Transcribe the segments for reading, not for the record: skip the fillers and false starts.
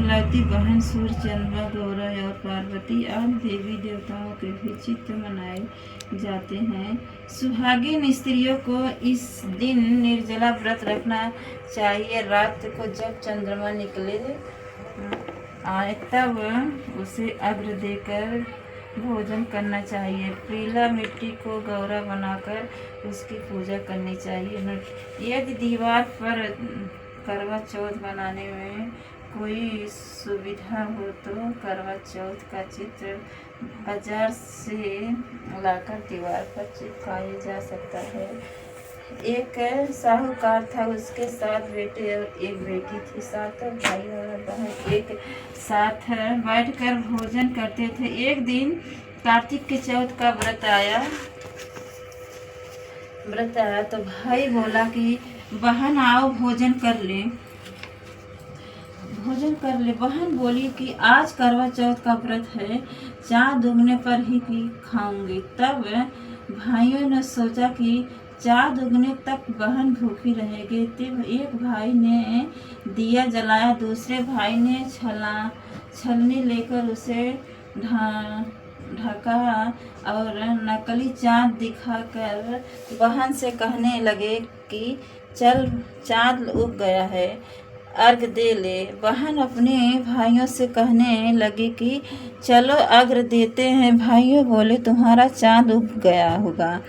इकलौती बहन सूर्य, चंद्रमा, गौरा और पार्वती आदि देवी देवताओं के भी चित्र मनाए जाते हैं। सुहागिन स्त्रियों को इस दिन निर्जला व्रत रखना चाहिए। रात को जब चंद्रमा निकले आए तब उसे अर्घ्य देकर भोजन करना चाहिए। पीला मिट्टी को गौरा बनाकर उसकी पूजा करनी चाहिए। यदि दीवार पर करवा चौथ बनाने में कोई सुविधा हो तो करवा चौथ का चित्र बाजार से लाकर दीवार पर चिपकाया जा सकता है। एक साहूकार था, उसके 7 बेटे और 1 बेटी थी। 7 भाई और बहन एक साथ बैठकर भोजन करते थे। एक दिन कार्तिक के चौथ का व्रत आया तो भाई बोला कि बहन आओ भोजन कर ले। बहन बोली कि आज करवा चौथ का व्रत है, चाँद उगने पर ही खाऊंगी। तब भाइयों ने सोचा कि चाँद उगने तक बहन भूखी रहेगी। तब एक भाई ने दिया जलाया, दूसरे भाई ने छलनी लेकर उसे ढका और नकली चाँद दिखाकर बहन से कहने लगे कि चल चाँद उग गया है, अर्घ दे ले। बहन अपने भाइयों से कहने लगी कि चलो अर्घ देते हैं। भाइयों बोले तुम्हारा चाँद उग गया होगा,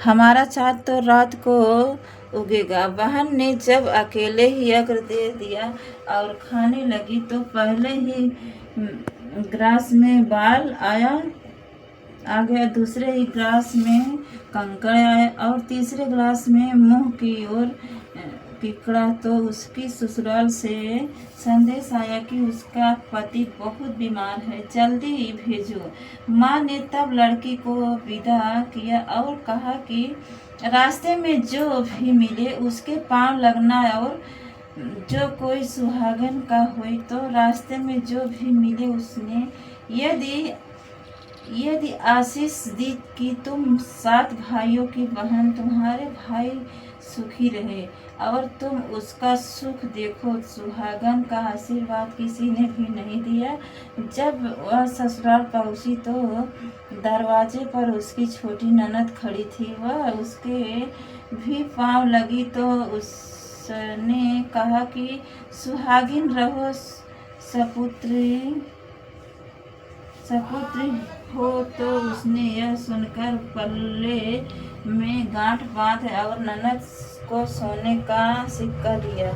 हमारा चाँद तो रात को उगेगा। बहन ने जब अकेले ही अर्घ दे दिया और खाने लगी तो पहले ही ग्रास में बाल आ गया, दूसरे ही ग्लास में कंकड़ आए और तीसरे ग्लास में मुंह की ओर किकड़ा। तो उसकी ससुराल से संदेश आया कि उसका पति बहुत बीमार है, जल्दी भेजो। माँ ने तब लड़की को विदा किया और कहा कि रास्ते में जो भी मिले उसके पांव लगना, और जो कोई सुहागन का हो तो रास्ते में जो भी मिले उसने यदि आशीष दी कि तुम 7 भाइयों की बहन, तुम्हारे भाई सुखी रहे और तुम उसका सुख देखो। सुहागन का आशीर्वाद किसी ने भी नहीं दिया। जब वह ससुराल पहुंची तो दरवाजे पर उसकी छोटी ननद खड़ी थी। वह उसके भी पांव लगी तो उसने कहा कि सुहागिन रहो, सपुत्री हो। तो उसने यह सुनकर पल्ले में गांठ बांध और ननद को सोने का सिक्का दिया।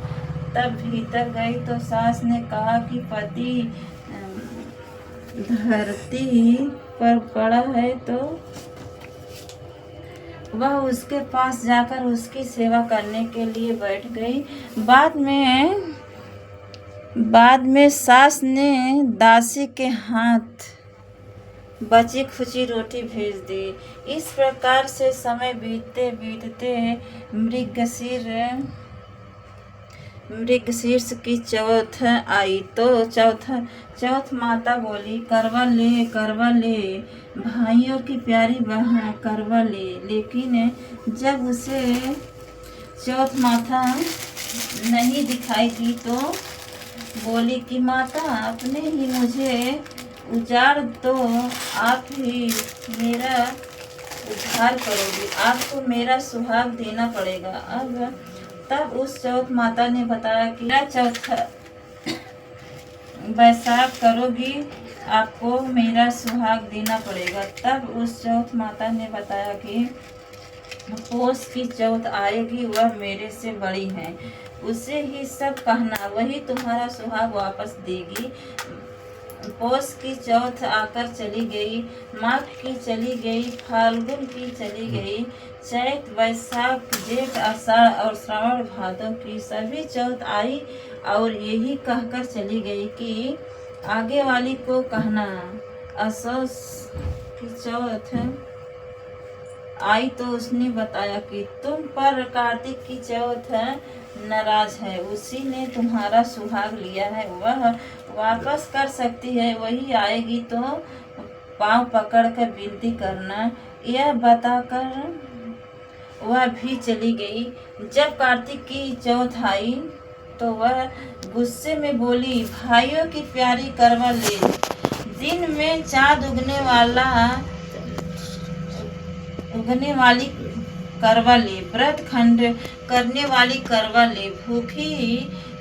तब भीतर गई तो सास ने कहा कि पति धरती पर पड़ा है, तो वह उसके पास जाकर उसकी सेवा करने के लिए बैठ गई। बाद में सास ने दासी के हाथ बची खुची रोटी भेज दी। इस प्रकार से समय बीतते मृगशीर्ष की चौथ आई तो चौथ माता बोली करवा ले भाइयों की प्यारी बहन, करवा ले। लेकिन जब उसे चौथ माता नहीं दिखाई दी तो बोली कि माता अपने ही मुझे उजाड़ तो आप ही मेरा उद्धार करोगी, आपको मेरा सुहाग देना पड़ेगा। तब उस चौथ माता ने बताया कि मेरा चौथ वैशाख करोगी, आपको मेरा सुहाग देना पड़ेगा। तब उस चौथ माता ने बताया कि पोष की चौथ आएगी, वह मेरे से बड़ी है, उसे ही सब कहना, वही तुम्हारा सुहाग वापस देगी। पोष की चौथ आकर चली गई, माघ की चली गई, फाल्गुन की चली गई, चैत वैशाख जेठ आषाढ़ और श्रावण भादव की सभी चौथ आई और यही कहकर चली गई कि आगे वाली को कहना। असौस की चौथ आई तो उसने बताया कि तुम पर कार्तिक की चौथ नाराज है, उसी ने तुम्हारा सुहाग लिया है, वह वापस कर सकती है, वही आएगी तो पांव पकड़कर विनती करना। यह बताकर वह भी चली गई। जब कार्तिक की चौथ आई तो वह गुस्से में बोली, भाइयों की प्यारी करवा ले, दिन में चाँद उगने वाली करवा ले, व्रत खंड करने वाली करवा ले, भूखी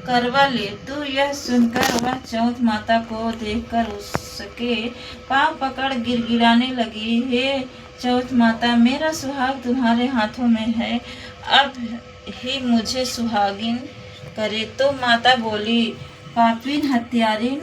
करवा ले। तू यह सुनकर वह चौथ माता को देखकर उसके पांव पकड़ गिड़गिड़ाने लगी। हे चौथ माता, मेरा सुहाग तुम्हारे हाथों में है, अब ही मुझे सुहागिन करे। तो माता बोली, पापीन हत्यारिन,